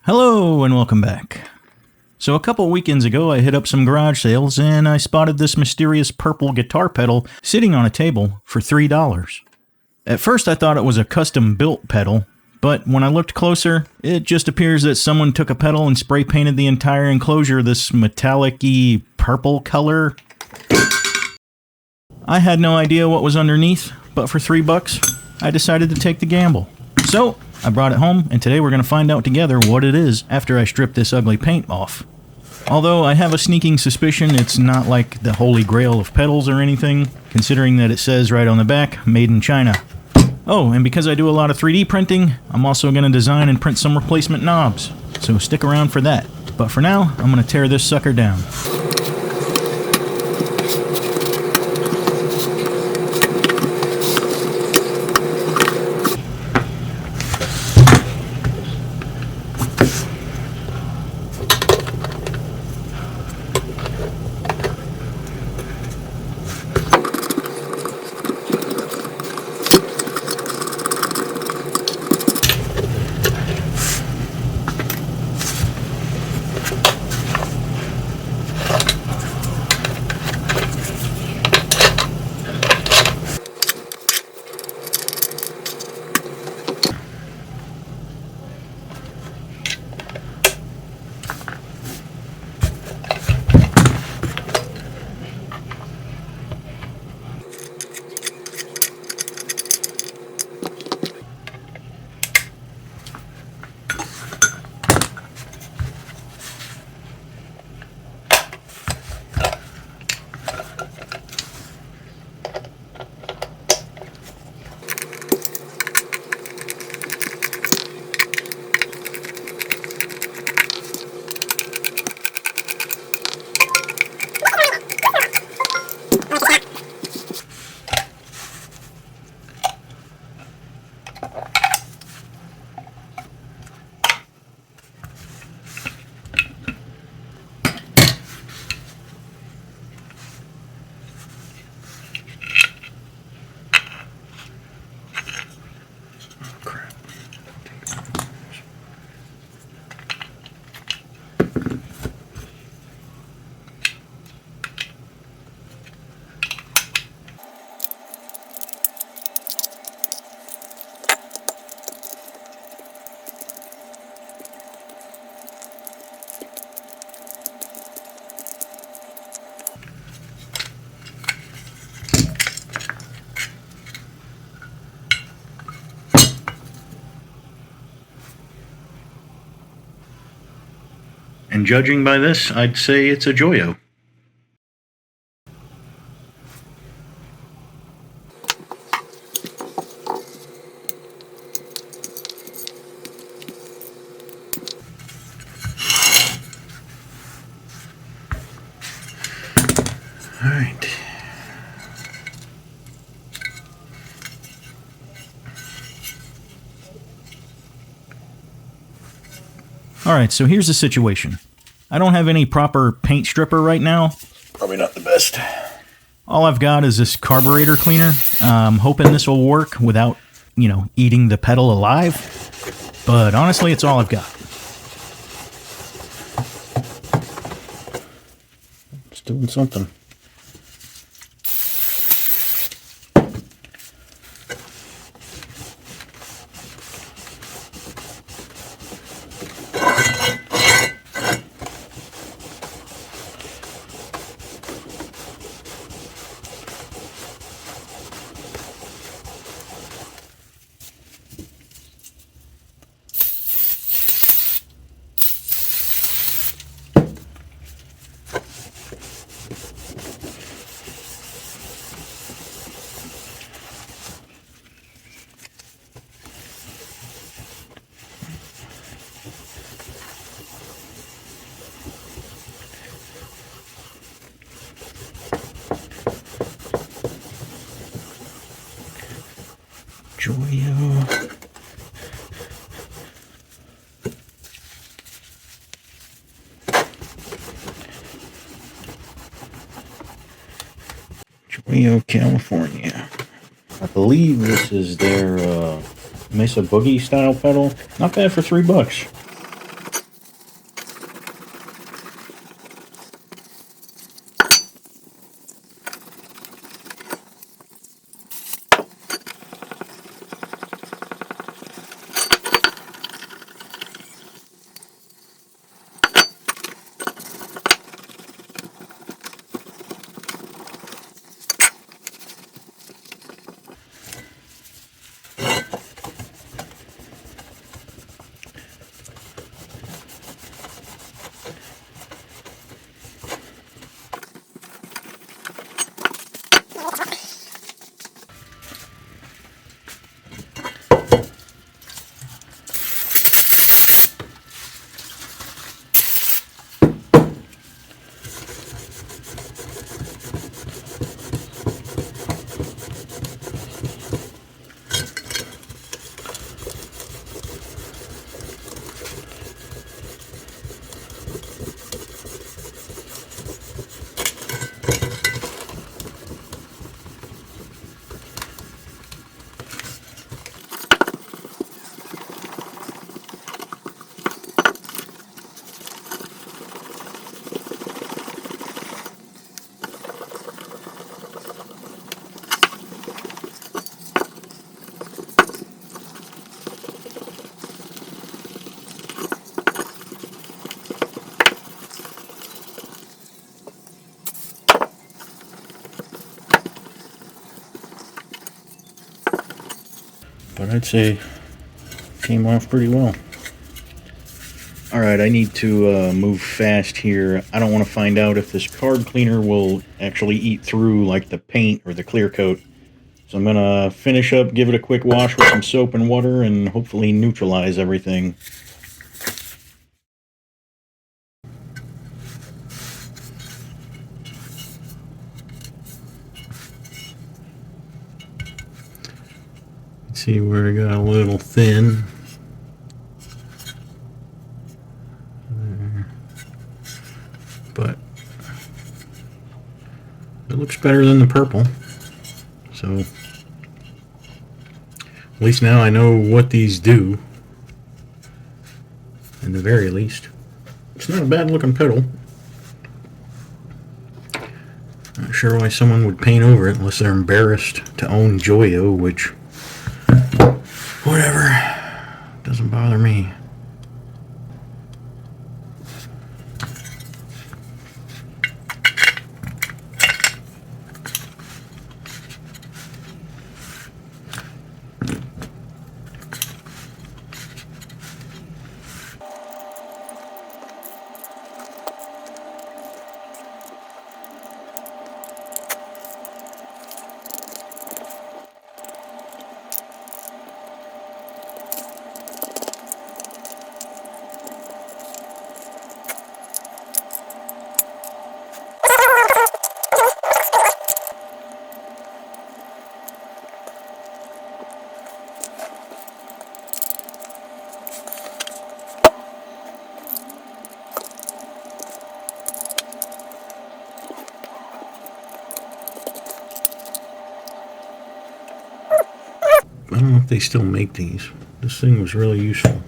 Hello and welcome back. So a couple weekends ago I hit up some garage sales and I spotted this mysterious purple guitar pedal sitting on a table for $3. At first I thought it was a custom built pedal, but when I looked closer, it just appears that someone took a pedal and spray painted the entire enclosure this metallic-y purple color. I had no idea what was underneath, but for $3 I decided to take the gamble. So I brought it home, and today we're going to find out together what it is after I strip this ugly paint off. Although I have a sneaking suspicion it's not like the holy grail of pedals or anything, considering that it says right on the back, made in China. Oh, and because I do a lot of 3D printing, I'm also going to design and print some replacement knobs, so stick around for that. But for now, I'm going to tear this sucker down. And judging by this, I'd say it's a Joyo. Alright. Alright, so here's the situation. I don't have any proper paint stripper right now. Probably not the best. All I've got is this carburetor cleaner. I'm hoping this will work without, eating the pedal alive. But honestly, it's all I've got. It's doing something. Joyo. Joyo California. I believe this is their Mesa Boogie style pedal. Not bad for $3. I'd say came off pretty well. Alright, I need to move fast here. I don't want to find out if this card cleaner will actually eat through like the paint or the clear coat. So I'm going to finish up, give it a quick wash with some soap and water, and hopefully neutralize everything. See where it got a little thin. There. But it looks better than the purple. So at least now I know what these do. In the very least. It's not a bad looking pedal. Not sure why someone would paint over it unless they're embarrassed to own Joyo, which whatever, doesn't bother me. I don't know if they still make these. This thing was really useful.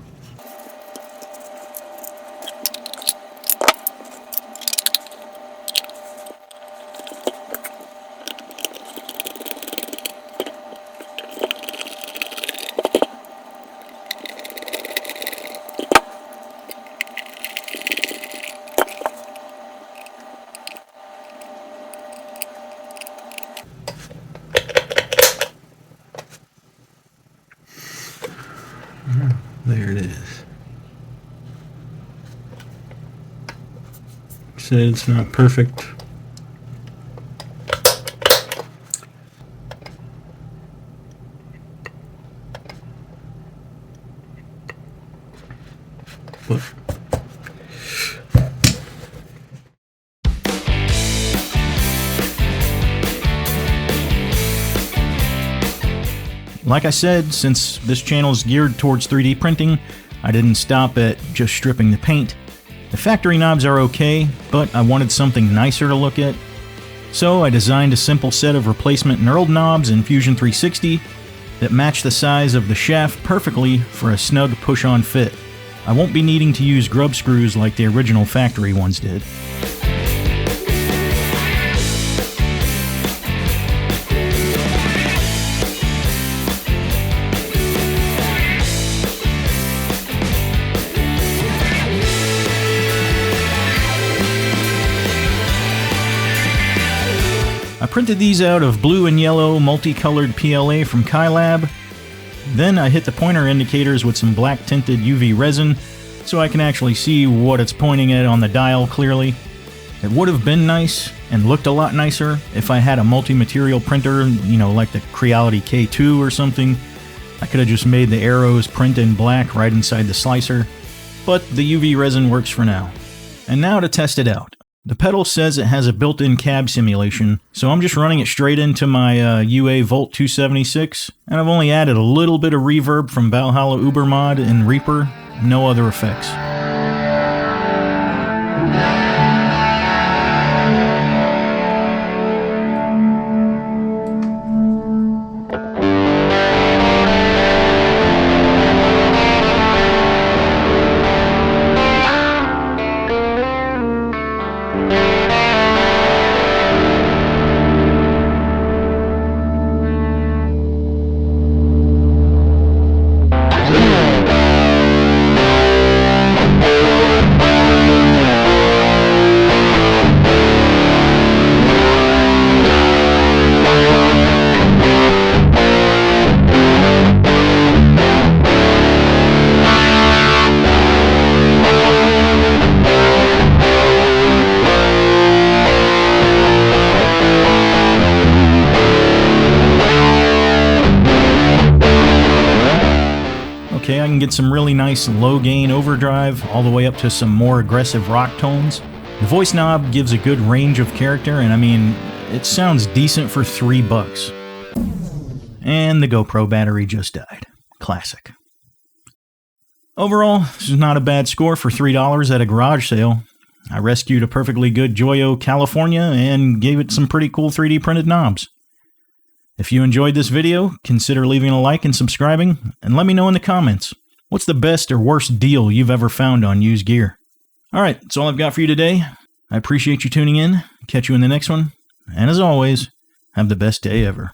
There it is. Said it's not perfect. But like I said, since this channel is geared towards 3D printing, I didn't stop at just stripping the paint. The factory knobs are okay, but I wanted something nicer to look at. So I designed a simple set of replacement knurled knobs in Fusion 360 that match the size of the shaft perfectly for a snug push-on fit. I won't be needing to use grub screws like the original factory ones did. I printed these out of blue and yellow multicolored PLA from Kylab. Then I hit the pointer indicators with some black tinted UV resin so I can actually see what it's pointing at on the dial clearly. It would have been nice and looked a lot nicer if I had a multi-material printer, you know, like the Creality K2 or something. I could have just made the arrows print in black right inside the slicer, but the UV resin works for now. And now to test it out. The pedal says it has a built-in cab simulation, so I'm just running it straight into my UA Volt 276, and I've only added a little bit of reverb from Valhalla Ubermod and Reaper, no other effects. I can get some really nice low gain overdrive all the way up to some more aggressive rock tones. The voice knob gives a good range of character, and I mean, it sounds decent for $3. And the GoPro battery just died. Classic. Overall, this is not a bad score for $3 at a garage sale. I rescued a perfectly good Joyo California and gave it some pretty cool 3D printed knobs. If you enjoyed this video, consider leaving a like and subscribing, and let me know in the comments, what's the best or worst deal you've ever found on used gear? Alright, that's all I've got for you today. I appreciate you tuning in, catch you in the next one, and as always, have the best day ever.